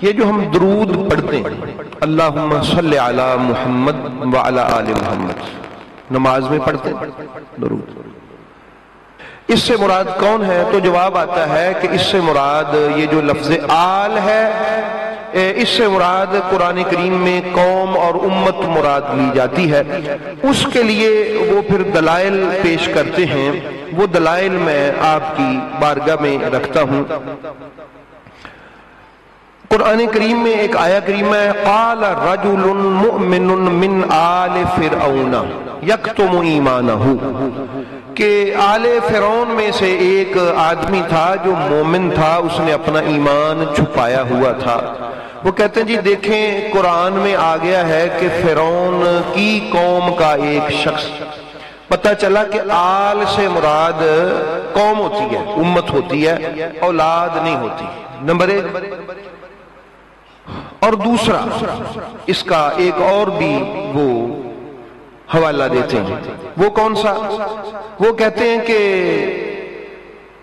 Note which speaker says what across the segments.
Speaker 1: یہ جو ہم درود پڑھتے ہیں اللہم صلی علی محمد وعلی آل محمد، نماز میں پڑھتے ہیں درود، اس سے مراد کون ہے؟ تو جواب آتا ہے کہ اس سے مراد یہ جو لفظ آل ہے، اس سے مراد قرآن کریم میں قوم اور امت مراد لی جاتی ہے۔ اس کے لیے وہ پھر دلائل پیش کرتے ہیں، وہ دلائل میں آپ کی بارگاہ میں رکھتا ہوں۔ قرآن کریم میں ایک آیہ کریمہ ہے قال رجل مؤمن من آل فرعون یکتم ایمانہ، کہ آل فرعون میں سے ایک آدمی تھا جو مومن تھا، اس نے اپنا ایمان چھپایا ہوا تھا۔ وہ کہتے ہیں جی دیکھیں قرآن میں آ گیا ہے کہ فرعون کی قوم کا ایک شخص، پتہ چلا کہ آل سے مراد قوم ہوتی ہے، امت ہوتی ہے، اولاد نہیں ہوتی، نمبر ایک۔ اور دوسرا اس کا ایک اور بھی وہ حوالہ دیتے ہیں، وہ کون سا؟ وہ کہتے ہیں کہ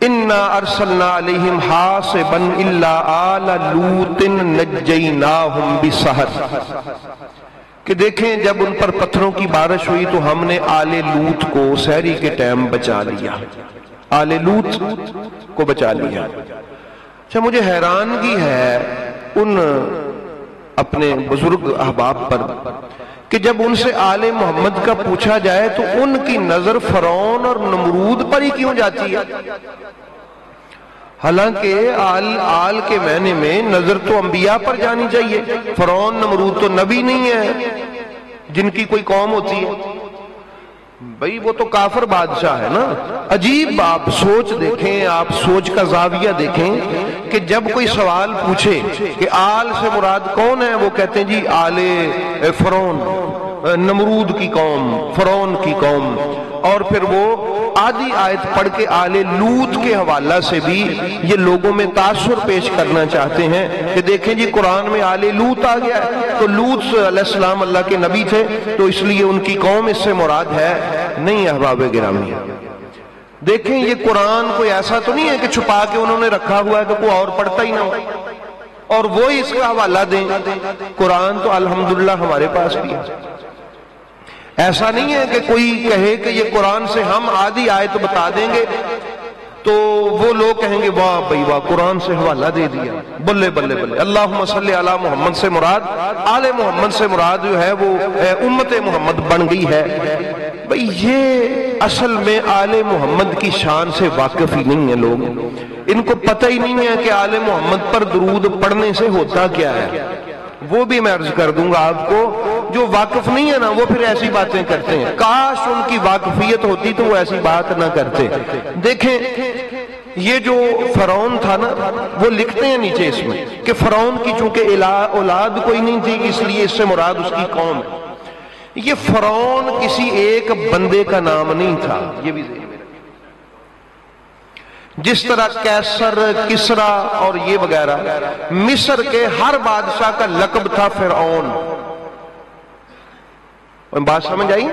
Speaker 1: اِنَّا أَرْسَلْنَا عَلَيْهِمْ حَاصِبًا إِلَّا آلَ لُوطٍ نَجَّيْنَاهُمْ بِالسَّحَرِ، کہ دیکھیں جب ان پر پتھروں کی بارش ہوئی تو ہم نے آل لوط کو سحری کے ٹائم بچا لیا، آل لوط کو بچا لیا۔ اچھا مجھے حیرانگی ہے ان اپنے بزرگ احباب پر کہ جب ان سے آل محمد کا پوچھا جائے تو ان کی نظر فرعون اور نمرود پر ہی کیوں جاتی ہے؟ حالانکہ آل کے معنی میں نظر تو انبیاء پر جانی چاہیے، فرعون نمرود تو نبی نہیں ہے جن کی کوئی قوم ہوتی ہے، بھئی وہ تو کافر بادشاہ ہے نا۔ عجیب آپ سوچ دیکھیں، آپ سوچ کا زاویہ دیکھیں کہ جب کوئی سوال پوچھے کہ آل سے مراد کون ہے، وہ کہتے ہیں جی آل فرعون، نمرود کی قوم، فرعون کی قوم، اور پھر وہ آدھی آیت پڑھ کے آل لوط کے حوالہ سے بھی یہ لوگوں میں تاثر پیش کرنا چاہتے ہیں کہ دیکھیں جی قرآن میں آل لوط آ گیا ہے، تو لوط علیہ السلام اللہ کے نبی تھے تو اس لیے ان کی قوم اس سے مراد ہے نہیں۔ احباب گرامی دیکھیں یہ قرآن کوئی ایسا تو نہیں ہے کہ چھپا کے انہوں نے رکھا ہوا ہے کہ کوئی اور پڑھتا ہی نہ ہو اور وہی اس کا حوالہ دیں۔ قرآن تو الحمدللہ ہمارے پاس بھی ہے، ایسا نہیں ہے کہ کوئی کہے کہ یہ قرآن سے ہم آدھی آیت بتا دیں گے تو وہ لوگ کہیں گے واہ بھائی واہ قرآن سے حوالہ دے دیا، بلے بلے بلے۔ اللہم صلی علی محمد سے مراد، آل محمد سے مراد جو ہے وہ امت محمد بن گئی ہے۔ بھئی یہ اصل میں آل محمد کی شان سے واقف ہی نہیں ہے لوگ، ان کو پتہ ہی نہیں ہے کہ آل محمد پر درود پڑھنے سے ہوتا کیا ہے۔ وہ بھی میں عرض کر دوں گا آپ کو، جو واقف نہیں ہے نا وہ پھر ایسی باتیں کرتے ہیں، کاش ان کی واقفیت ہوتی تو وہ ایسی بات نہ کرتے۔ دیکھیں یہ جو فرعون تھا نا، وہ لکھتے ہیں نیچے اس میں کہ فرعون کی چونکہ اولاد کوئی نہیں تھی اس لیے اس سے مراد اس کی قوم ہے۔ یہ فرعون کسی ایک بندے کا نام نہیں تھا، یہ بھی ذہن میں رکھیں۔ جس طرح کیسر، کسرا اور یہ وغیرہ مصر کے ہر بادشاہ کا لقب تھا فرعون، بات سمجھ آئی؟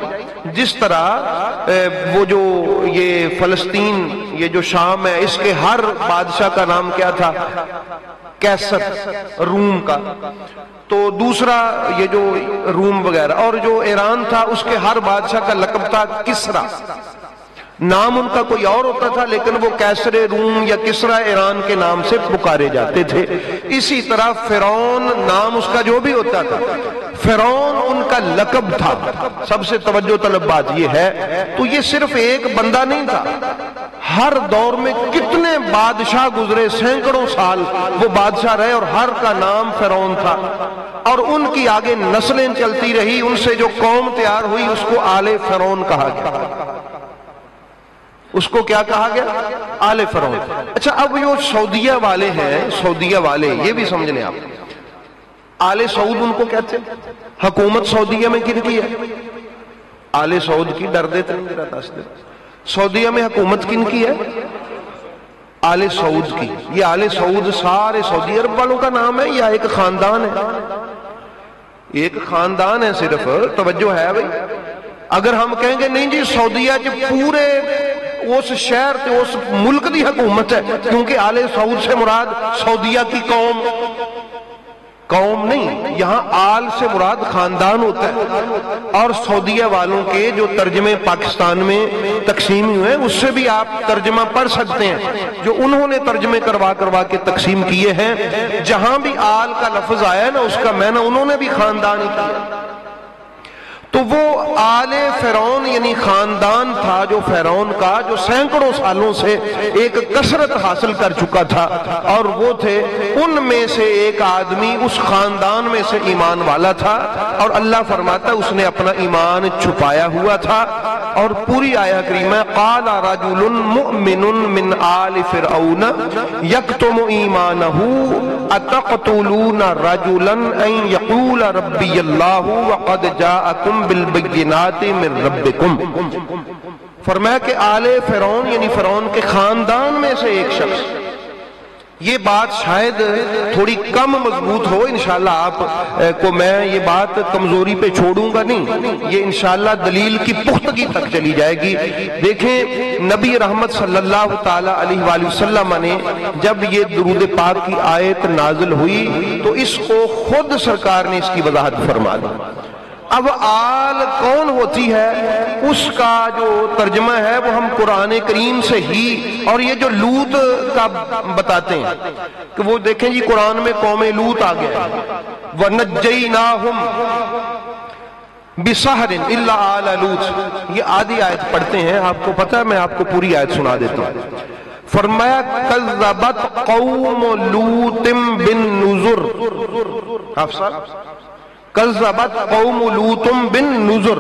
Speaker 1: جس طرح وہ جو یہ فلسطین، یہ جو شام ہے، اس کے ہر بادشاہ کا نام کیا تھا؟ کیسر، روم کا۔ تو دوسرا یہ جو روم وغیرہ، اور جو ایران تھا اس کے ہر بادشاہ کا لقب تھا کسرا، نام ان کا کوئی اور ہوتا تھا لیکن وہ کیسر روم یا کسرا ایران کے نام سے پکارے جاتے تھے۔ اسی طرح فرعون نام اس کا جو بھی ہوتا تھا، فرعون ان کا لقب تھا۔ سب سے توجہ طلب بات یہ ہے، تو یہ صرف ایک بندہ نہیں تھا، ہر دور میں کتنے بادشاہ گزرے، سینکڑوں سال وہ بادشاہ رہے اور ہر کا نام فرعون تھا، اور ان کی آگے نسلیں چلتی رہی، ان سے جو قوم تیار ہوئی اس کو آل فرعون کہا گیا۔ اس کو کیا کہا گیا؟ آل فرعون۔ اچھا اب جو سعودیہ والے ہیں، سعودیہ والے یہ بھی سمجھ لیں آپ، آل سعود ان کو کہتے ہیں۔ حکومت سعودیہ میں کن کی ہے؟ آل سعود کی، ڈر دیتے ہیں میرا دستے۔ سعودیہ میں حکومت کن کی ہے؟ آل سعود کی۔ یہ آل سعود سارے سعودی عرب والوں کا نام ہے یا ایک خاندان ہے؟ ایک خاندان ہے صرف، توجہ ہے بھائی۔ اگر ہم کہیں گے نہیں جی سعودیہ جو پورے اس شہر تے اس ملک دی حکومت ہے، کیونکہ آل سعود سے مراد سعودیہ کی قوم، قوم نہیں، یہاں آل سے مراد خاندان ہوتا ہے. اور سعودیہ والوں کے جو ترجمے پاکستان میں تقسیم ہوئے ہیں اس سے بھی آپ ترجمہ پڑھ سکتے ہیں، جو انہوں نے ترجمے کروا کے تقسیم کیے ہیں. جہاں بھی آل کا لفظ آیا ہے نا اس کا معنی انہوں نے بھی خاندان ہی کیا. تو وہ آل فرعون یعنی خاندان تھا جو فرعون کا، جو سینکڑوں سالوں سے ایک کثرت حاصل کر چکا تھا، اور وہ تھے ان میں سے ایک آدمی اس خاندان میں سے ایمان والا تھا، اور اللہ فرماتا ہے اس نے اپنا ایمان چھپایا ہوا تھا. اور پوری آیہ کریمہ قال رجل مؤمن من آل فرعون یکتم ایمانہ اتقتلون رجلا ان یقول ربی اللہ وقد جاءکم بالبینات من ربکم. فرمایا کہ آل فرعون یعنی فرعون کے خاندان میں سے ایک شخص. یہ بات شاید تھوڑی کم مضبوط ہو، انشاءاللہ آپ کو میں یہ بات کمزوری پہ چھوڑوں گا نہیں، یہ انشاءاللہ دلیل کی پختگی تک چلی جائے گی. دیکھیں نبی رحمت صلی اللہ تعالی علیہ وآلہ وسلم نے جب یہ درود پاک کی آیت نازل ہوئی تو اس کو خود سرکار نے اس کی وضاحت فرما دی. اب آل کون ہوتی ہے اس کا جو ترجمہ ہے وہ ہم قرآن کریم سے ہی، اور یہ جو لوط کا بتاتے ہیں کہ وہ دیکھیں جی قرآن میں قوم لوط آ گیا، وَنَجَّيْنَاهُمْ بِسَحْرٍ إِلَّا آلَ لوط. یہ آدھی آیت پڑھتے ہیں، آپ کو پتہ ہے میں آپ کو پوری آیت سنا دیتا ہوں. فرمایا کذبت قوم لوط بالنذر. کذبت قوم لوط بالنذر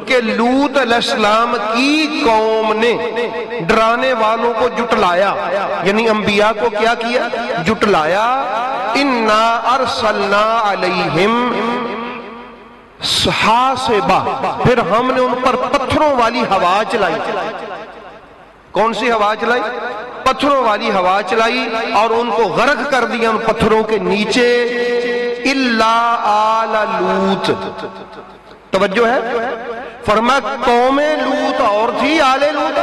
Speaker 1: کہ لوط علیہ السلام کی قوم نے ڈرانے والوں کو جٹلایا، یعنی انبیاء کو کیا کیا؟ جٹلایا. انا ارسلنا علیہم حاصبا، پھر ہم نے ان پر پتھروں والی ہوا چلائی. کون سی ہوا چلائی؟ پتھروں والی ہوا چلائی اور ان کو غرق کر دیا ان پتھروں کے نیچے. الا آل لوط. توجہ ہے؟ فرمایا قوم لوط اور تھی، آل لوط.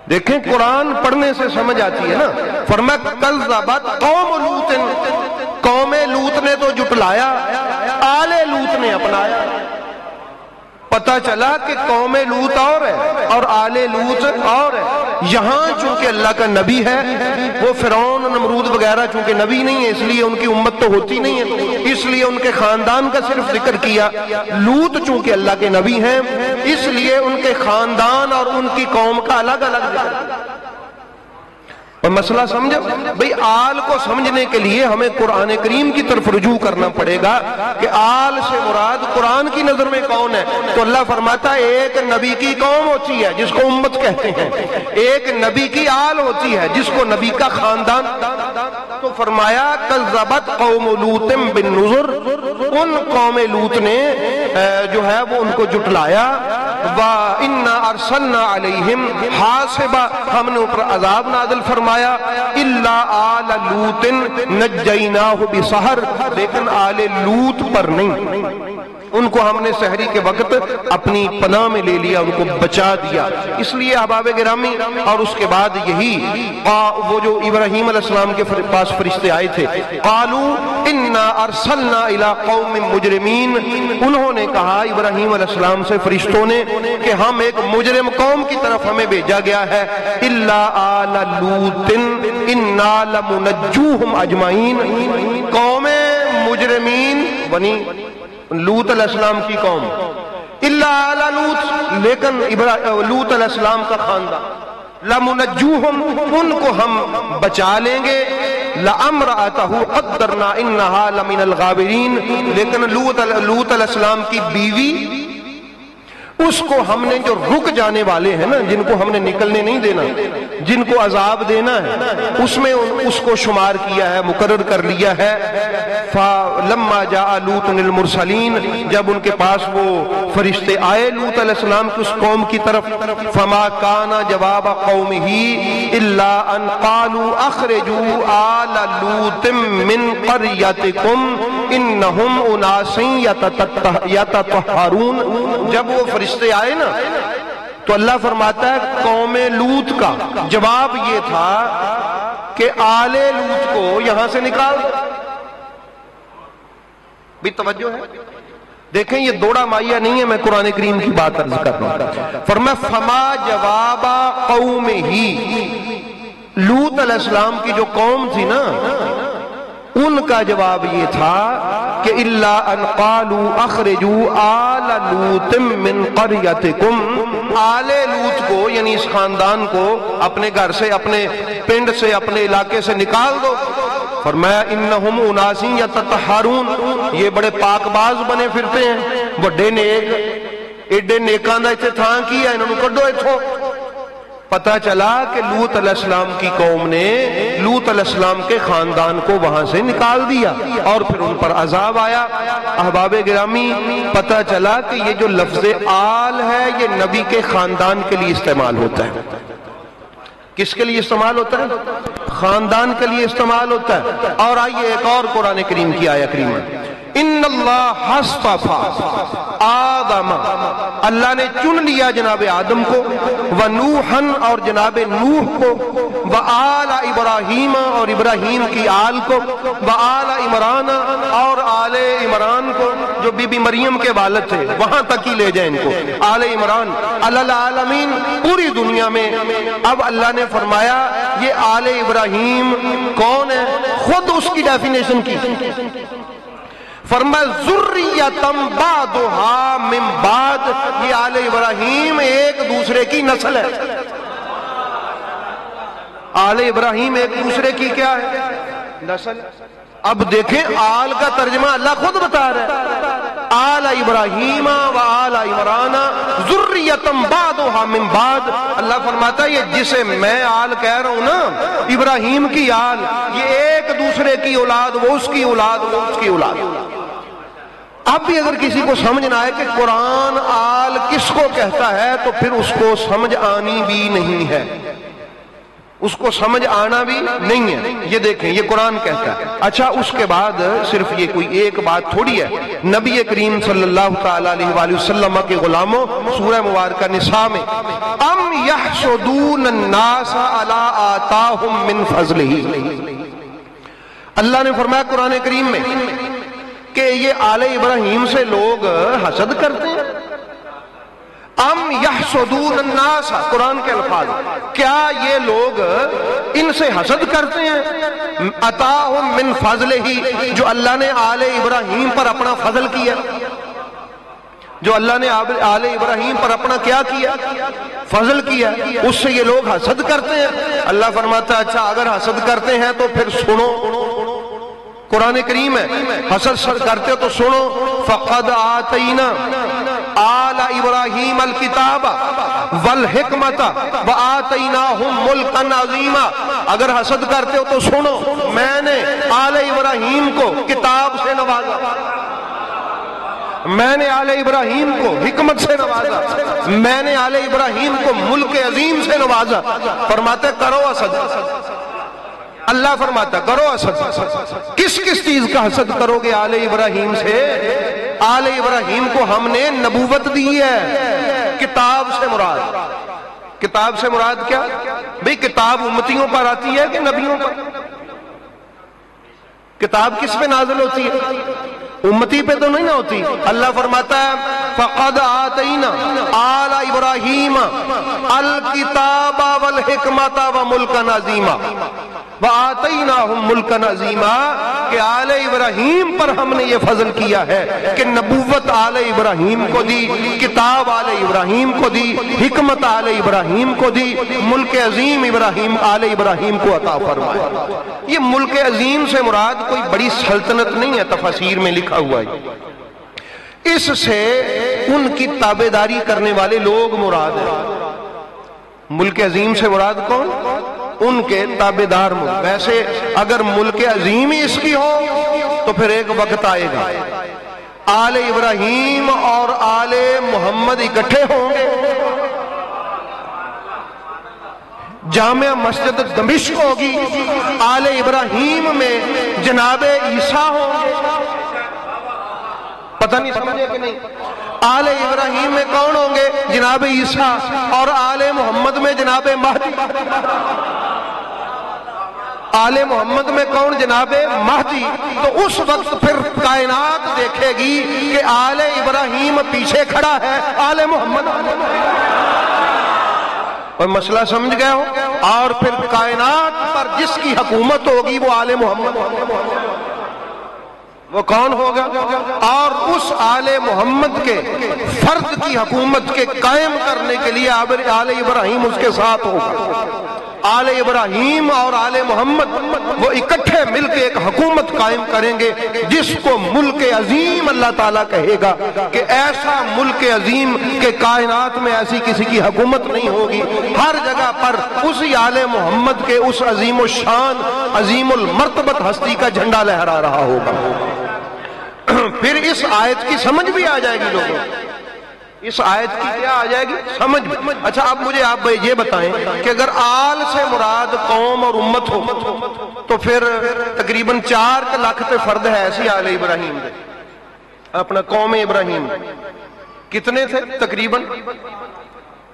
Speaker 1: دیکھیں قرآن پڑھنے سے سمجھ آتی ہے نا. فرمایا کذبت قوم لوط، قوم لوط نے تو جٹلایا، آل لوط نے اپنایا. پتہ چلا کہ قوم لوط اور ہے اور آل لوط اور ہے. یہاں چونکہ اللہ کا نبی ہے، وہ فرعون نمرود وغیرہ چونکہ نبی نہیں ہے اس لیے ان کی امت تو ہوتی نہیں ہے، اس لیے ان کے خاندان کا صرف ذکر کیا. لوط چونکہ اللہ کے نبی ہیں اس لیے ان کے خاندان اور ان کی قوم کا الگ الگ ذکر کیا. اور مسئلہ سمجھو بھئی، آل کو سمجھنے کے لیے ہمیں قرآن کریم کی طرف رجوع کرنا پڑے گا کہ آل سے مراد قرآن کی نظر میں کون ہے. تو اللہ فرماتا ہے ایک نبی کی قوم ہوتی ہے جس کو امت کہتے ہیں، ایک نبی کی آل ہوتی ہے جس کو نبی کا خاندان. تو فرمایا کذبت قوم لوط بالنذر، ان قوم لوط نے جو ہے وہ ان کو جٹلایا. وَإِنَّا أَرْسَلْنَا عَلَيْهِمْ حَاصِبًا، ہم نے اوپر عذاب نازل فرمایا. إِلَّا آلَ لُوطٍ نَجَّيْنَاهُ بِسَحْرٍ، لیکن آل لوط پر نہیں، ان کو ہم نے سحری کے وقت اپنی پناہ میں لے لیا، ان کو بچا دیا. اس لیے احباب گرامی، اور اس کے بعد یہی وہ جو ابراہیم علیہ السلام کے پاس فرشتے آئے تھے، قالوا انا ارسلنا الى قوم مجرمین، انہوں نے کہا ابراہیم علیہ السلام سے فرشتوں نے کہ ہم ایک مجرم قوم کی طرف ہمیں بھیجا گیا ہے. الا آل لوط انا لمنجوہم اجمعین، قوم مجرمین بنی لوط علیہ السلام کی قوم. الا آل لوط، لیکن لوط علیہ السلام کا خاندان. لمنجوہم، ان کو ہم بچا لیں گے. لامرأتہ قدرنا انہا لمن الغابرین، لیکن لوط علیہ السلام کی بیوی، اس کو ہم نے جو رک جانے والے ہیں نا، جن کو ہم نے نکلنے نہیں دینا، جن کو عذاب دینا ہے، اس میں اس کو شمار کیا ہے، مقرر کر لیا ہے. فَلَمَّا جَاءَ لُوطٌ الْمُرْسَلِينَ، جب ان کے پاس وہ فرشتے آئے لوط علیہ السلام کی اس قوم کی طرف، فَمَا كَانَ جَوَابَ قَوْمِهِ إِلَّا أَنْ قَالُوا أَخْرِجُوا آلَ لُوطٍ مِّنْ قَرْيَتِكُمْ إِنَّهُمْ أُنَاسٌ يَتَطَهَّرُونَ. جب وہ فرشتے آئے نا تو اللہ فرماتا ہے قوم لوط کا جواب یہ تھا کہ آل لوط کو یہاں سے نکال دو. بھی توجہ ہے. دیکھیں یہ دوڑا مائیہ نہیں ہے، میں قرآن کریم کی بات عرض کر رہا ہوں. فرمایا فما جواب قوم ہی، لوط علیہ السلام کی جو قوم تھی نا ان کا جواب یہ تھا کہ الا ان قالوا اخرجوا آل لوط من قريتكم، آل لوط کو یعنی اس خاندان کو اپنے گھر سے، اپنے پنڈ سے، اپنے علاقے سے نکال دو. فرمایا انہم اناس یتطہرون، یہ بڑے پاک باز بنے پھرتے ہیں، بڑے نیک، ایڈے نیکاں دا ایتھے تھاں کی ہے، انہوں نے کڈو ایتھوں. پتہ چلا کہ لوط علیہ السلام کی قوم نے لوط علیہ السلام کے خاندان کو وہاں سے نکال دیا اور پھر ان پر عذاب آیا. احباب گرامی، پتہ چلا کہ یہ جو لفظ آل ہے یہ نبی کے خاندان کے لیے استعمال ہوتا ہے. کس کے لیے استعمال ہوتا ہے؟ خاندان کے لیے استعمال ہوتا ہے. اور آئیے ایک اور قرآن کریم کی آیت کریمہ، ان اللہ اصطفى آدم، اللہ نے چن لیا جناب آدم کو، ونوحن اور جناب نوح کو، وآل ابراہیم اور ابراہیم کی آل کو، وآل عمران اور آل عمران کو، جو بی بی مریم کے والد تھے وہاں تک ہی لے جائیں ان کو، آل عمران، علی العالمین، پوری دنیا میں. اب اللہ نے فرمایا یہ آل ابراہیم کون ہے؟ خود اس کی ڈیفینیشن کی. فرمایا ذریتم بعضھا من بعض، یہ آل ابراہیم ایک دوسرے کی نسل ہے. آل ابراہیم ایک دوسرے کی کیا ہے؟ نسل. اب دیکھیں آل کا ترجمہ اللہ خود بتا رہا ہے، آل ابراہیم و آل عمران ذریتم بعضھا من بعض. اللہ فرماتا ہے یہ جسے میں آل کہہ رہا ہوں نا، ابراہیم کی آل، یہ ایک دوسرے کی اولاد، وہ اس کی اولاد، وہ اس کی اولاد. اب بھی اگر کسی کو سمجھ نہ آئے کہ قرآن آل کس کو کہتا ہے تو پھر اس کو سمجھ آنی بھی نہیں ہے، اس کو سمجھ آنا بھی نہیں ہے. یہ دیکھیں یہ قرآن کہتا ہے. اچھا اس کے بعد صرف یہ کوئی ایک بات تھوڑی ہے، نبی کریم صلی اللہ تعالی علیہ وآلہ وسلم کے غلاموں، سورہ مبارکہ نساء میں، ام یحسدون الناس علی آتاہم من فضلہ، اللہ نے فرمایا قرآن کریم میں کہ یہ آل ابراہیم سے لوگ حسد کرتے ہیں. ام یحسدون الناس، قرآن کے الفاظ، کیا یہ لوگ ان سے حسد کرتے ہیں؟ عطاہم من فضلہ، جو اللہ نے آل ابراہیم پر اپنا فضل کیا، جو اللہ نے آل ابراہیم پر اپنا کیا کیا؟ فضل کیا، اس سے یہ لوگ حسد کرتے ہیں. اللہ فرماتا ہے اچھا اگر حسد کرتے ہیں تو پھر سنو، قرآن کریم ہے، حسد کرتے ہو تو سنو. فقد آتینا آل ابراہیم الکتاب والحکمت وآتیناہم ملکا عظیما. اگر حسد کرتے ہو تو سنو، میں نے آل ابراہیم کو کتاب سے نوازا، میں نے آل ابراہیم کو حکمت سے نوازا، میں نے آل ابراہیم کو ملک عظیم سے نوازا. فرماتے کرو حسد، اللہ فرماتا کرو حسد. کس کس چیز کا حسد کرو گے آل ابراہیم سے؟ آل ابراہیم کو ہم نے نبوت دی ہے. کتاب سے مراد، کتاب سے مراد کیا بھئی؟ کتاب امتیوں پر آتی ہے کہ نبیوں پر؟ کتاب کس پہ نازل ہوتی ہے؟ امتی پہ تو نہیں نہ ہوتی. اللہ فرماتا ہے فقد آتینا آل ابراہیم الکتاب والحکمت وملکا عظیما وآتیناہم ملکا عظیما، کہ آل ابراہیم پر ہم نے یہ فضل کیا ہے کہ نبوت آل ابراہیم کو دی، کتاب آل ابراہیم کو دی، حکمت آل ابراہیم کو دی، ملک عظیم ابراہیم آل ابراہیم کو عطا فرمایا. یہ ملک عظیم سے مراد کوئی بڑی سلطنت نہیں ہے، تفاسیر میں لکھا ہوا ہے. اس سے ان کی تابعداری کرنے والے لوگ مراد ہیں. ملک عظیم سے مراد کون؟ ان کے تابعدار. ویسے اگر ملک عظیم ہی اس کی ہو تو پھر ایک وقت آئے گا آل ابراہیم اور آل محمد اکٹھے ہوں گے، جامع مسجد دمشق ہوگی، آل ابراہیم میں جناب عیسیٰ ہوں گے. پتہ نہیں سمجھے کہ نہیں؟ آل ابراہیم میں کون ہوں گے؟ جناب عیسیٰ، اور آل محمد میں جناب مہدی. آل محمد میں کون؟ جناب مہدی۔ تو اس وقت پھر کائنات دیکھے گی کہ آل ابراہیم پیچھے کھڑا ہے آل محمد۔ اور مسئلہ سمجھ گئے ہو؟ اور پھر کائنات پر جس کی حکومت ہوگی وہ آل محمد۔ وہ کون ہوگا؟ اور اس آل محمد کے فرد کی حکومت کے قائم کرنے کے لیے آل ابراہیم اس کے ساتھ ہوگا۔ آل ابراہیم اور آل محمد وہ اکٹھے مل کے ایک حکومت قائم کریں گے جس کو ملک عظیم اللہ تعالیٰ کہے گا، کہ ایسا ملک عظیم کہ کائنات میں ایسی کسی کی حکومت نہیں ہوگی۔ ہر جگہ پر اسی آل محمد کے اس عظیم الشان عظیم المرتبت ہستی کا جھنڈا لہرا رہا ہوگا۔ پھر اس آیت کی سمجھ بھی آ جائے گی لوگوں، اس آیت کی کیا آ جائے گی؟ سمجھ بھی۔ اچھا اب مجھے آپ یہ بتائیں کہ اگر آل سے مراد قوم اور امت ہو تو پھر تقریباً 4 لاکھ تے فرد ہے ایسی آل ابراہیم دے، اپنا قوم ابراہیم کتنے تھے تقریباً؟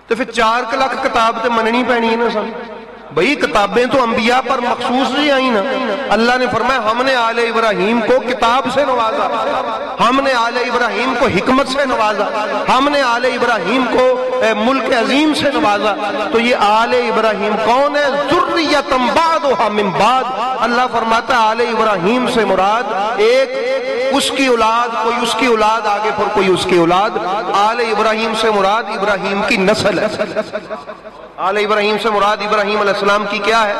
Speaker 1: تو پھر 4 لاکھ کتاب تے مننی پینی ہے نا سن بھئی، کتابیں تو انبیاء پر مخصوص ہی آئی نا۔ اللہ نے فرمایا ہم نے آل ابراہیم کو کتاب سے نوازا، ہم نے آل ابراہیم کو حکمت سے نوازا، ہم نے آل ابراہیم کو ملک عظیم سے نوازا۔ تو یہ آل ابراہیم کون ہے؟ ذریۃ بعضھا من بعض۔ اللہ فرماتا ہے آل ابراہیم سے مراد ایک اس کی اولاد، کوئی اس کی اولاد آگے پھر کوئی اس کی اولاد۔ آل ابراہیم سے مراد ابراہیم کی نسل ہے۔ آل ابراہیم سے مراد ابراہیم علیہ السلام کی کیا ہے؟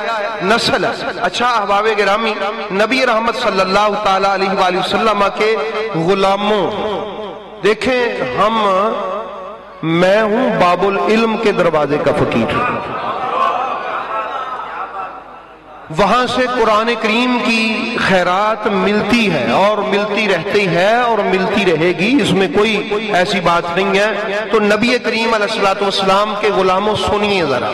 Speaker 1: نسل ہے۔ اچھا احباب گرامی، نبی رحمت صلی اللہ تعالی علیہ وآلہ وسلم کے غلاموں، دیکھیں میں ہوں باب العلم کے دروازے کا فقیر، وہاں سے قرآن کریم کی خیرات ملتی ہے اور ملتی رہتی ہے اور ملتی رہے گی، اس میں کوئی ایسی بات نہیں ہے۔ تو نبی کریم علیہ الصلوۃ والسلام کے غلاموں سنیے ذرا،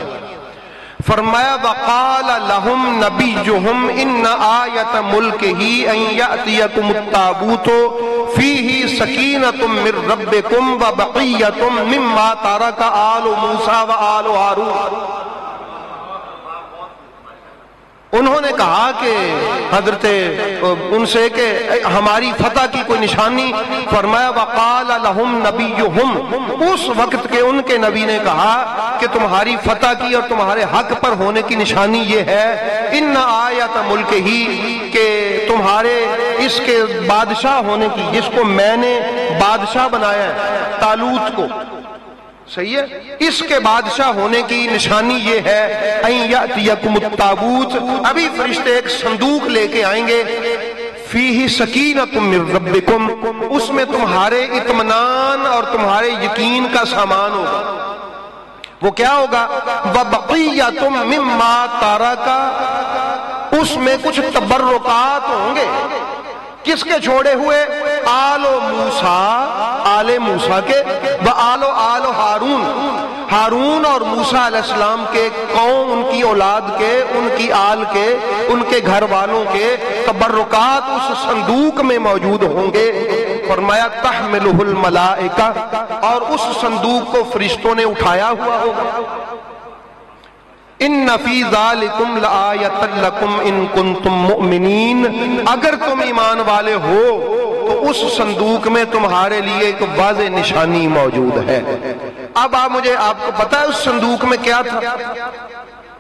Speaker 1: فرمایا وقال لهم نبیہم ان آیۃ ملکہ ان یأتیکم التابوت فیہ سکینۃ من ربکم وبقیۃ مما ترک آل موسیٰ وآل ہارون۔ انہوں نے کہا کہ حضرت ان سے کہ ہماری فتح کی کوئی نشانی، فرمایا وقال لهم نبیہم، اس وقت کے ان کے نبی نے کہا کہ تمہاری فتح کی اور تمہارے حق پر ہونے کی نشانی یہ ہے ان آیت ملک ہی، کہ تمہارے اس کے بادشاہ ہونے کی، جس کو میں نے بادشاہ بنایا ہے طالوت کو، صحیح ہے، اس کے بادشاہ ہونے کی نشانی یہ ہے ان یأتیکم التابوت، ابھی فرشتے ایک صندوق لے کے آئیں گے، فیہ سکینۃ من ربکم، اس میں تمہارے اطمینان اور تمہارے یقین کا سامان ہوگا۔ وہ کیا ہوگا؟ وبقیۃ مما ترک، اس میں کچھ تبرکات ہوں گے، کس کے چھوڑے ہوئے؟ آل موسیٰ، آل موسیٰ کے، آل ہارون، ہارون اور موسیٰ علیہ السلام کے قوم، ان کی اولاد کے، ان کی آل کے، ان کے گھر والوں کے تبرکات اس صندوق میں موجود ہوں گے۔ فرمایا تحملہ الملائکہ، اور اس صندوق کو فرشتوں نے اٹھایا ہوا ہوگا۔ ان فی ذالکم لآیۃ لکم ان کنتم مؤمنین، اگر تم ایمان والے ہو تو اس صندوق میں تمہارے لیے ایک واضح نشانی موجود ہے۔ اب آپ کو پتا ہے اس صندوق میں کیا تھا؟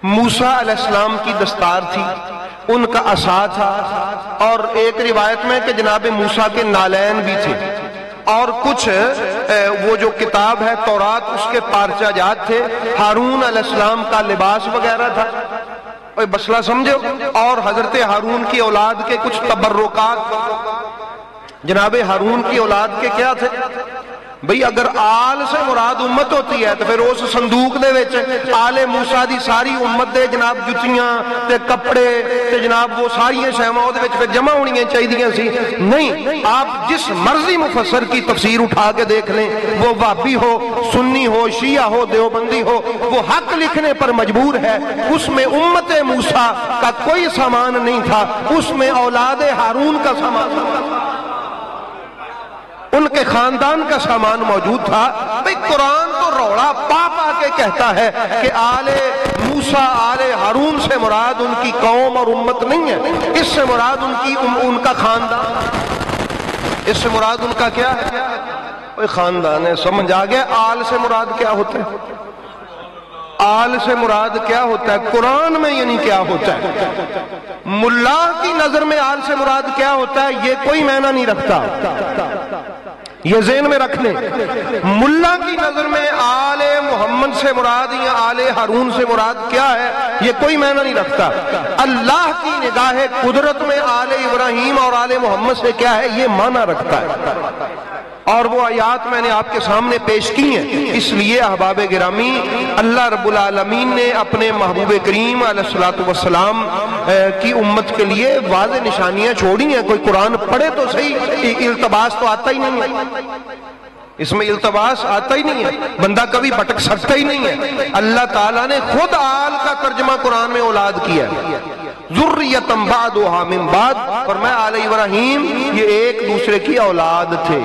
Speaker 1: موسیٰ علیہ السلام کی دستار تھی، ان کا عصا تھا، اور ایک روایت میں کہ جناب موسیٰ کے نالین بھی تھے، اور کچھ وہ جو کتاب ہے تورات اس کے پارچہ جات تھے، ہارون علیہ السلام کا لباس وغیرہ تھا، مسئلہ سمجھو، اور حضرت ہارون کی اولاد کے کچھ تبرکات۔ جناب ہارون کی اولاد کے کیا تھے؟ بھئی اگر آل سے مراد امت ہوتی ہے تو پھر اس صندوق دے وچ آل موسیٰ دی ساری امت دے جناب جتیاں تے کپڑے تے جناب وہ ساری شیواں دے وچ پھر جمع ہونیاں چاہیے سی، نہیں، آپ جس مرضی مفسر کی تفسیر اٹھا کے دیکھ لیں، وہ وہابی ہو، سنی ہو، شیعہ ہو، دیوبندی ہو، وہ حق لکھنے پر مجبور ہے۔ اس میں امت موسیٰ کا کوئی سامان نہیں تھا، اس میں اولاد ہارون کا سامان تھا، ان کے خاندان کا سامان موجود تھا۔ بھئی قرآن تو روڑا پا کے کہتا ہے کہ آل موسیٰ آل ہارون سے مراد ان کی قوم اور امت نہیں ہے، اس سے مراد ان کا خاندان، اس سے مراد ان کا کیا ہے؟ کوئی خاندان ہے۔ سمجھ آ گیا آل سے مراد کیا ہوتا ہے؟ آل سے مراد کیا ہوتا ہے قرآن میں، یعنی کیا ہوتا ہے؟ ملا کی نظر میں آل سے مراد کیا ہوتا ہے یہ کوئی معنی نہیں رکھتا، یہ ذہن میں رکھ لیں۔ ملا کی نظر میں آل محمد سے مراد یا آل ہارون سے مراد کیا ہے یہ کوئی معنی نہیں رکھتا۔ اللہ کی نگاہ قدرت میں آل ابراہیم اور آل محمد سے کیا ہے یہ معنی رکھتا ہے، اور وہ آیات میں نے آپ کے سامنے پیش کی ہیں۔ اس لیے احباب گرامی، اللہ رب العالمین نے اپنے محبوب کریم علیہ الصلوۃ والسلام کی امت کے لیے واضح نشانیاں چھوڑی ہیں۔ کوئی قرآن پڑھے تو صحیح، التباس تو آتا ہی نہیں ہے، اس میں التباس آتا ہی نہیں ہے، بندہ کبھی بھٹک سکتا ہی نہیں ہے۔ اللہ تعالیٰ نے خود آل کا ترجمہ قرآن میں اولاد کیا ہے، ذریۃ بعضھا من بعض، فرمایا آل ابراہیم یہ ایک دوسرے کی اولاد تھے،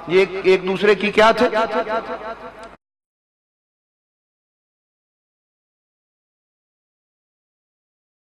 Speaker 1: یہ ایک دوسرے کی کیا تھے؟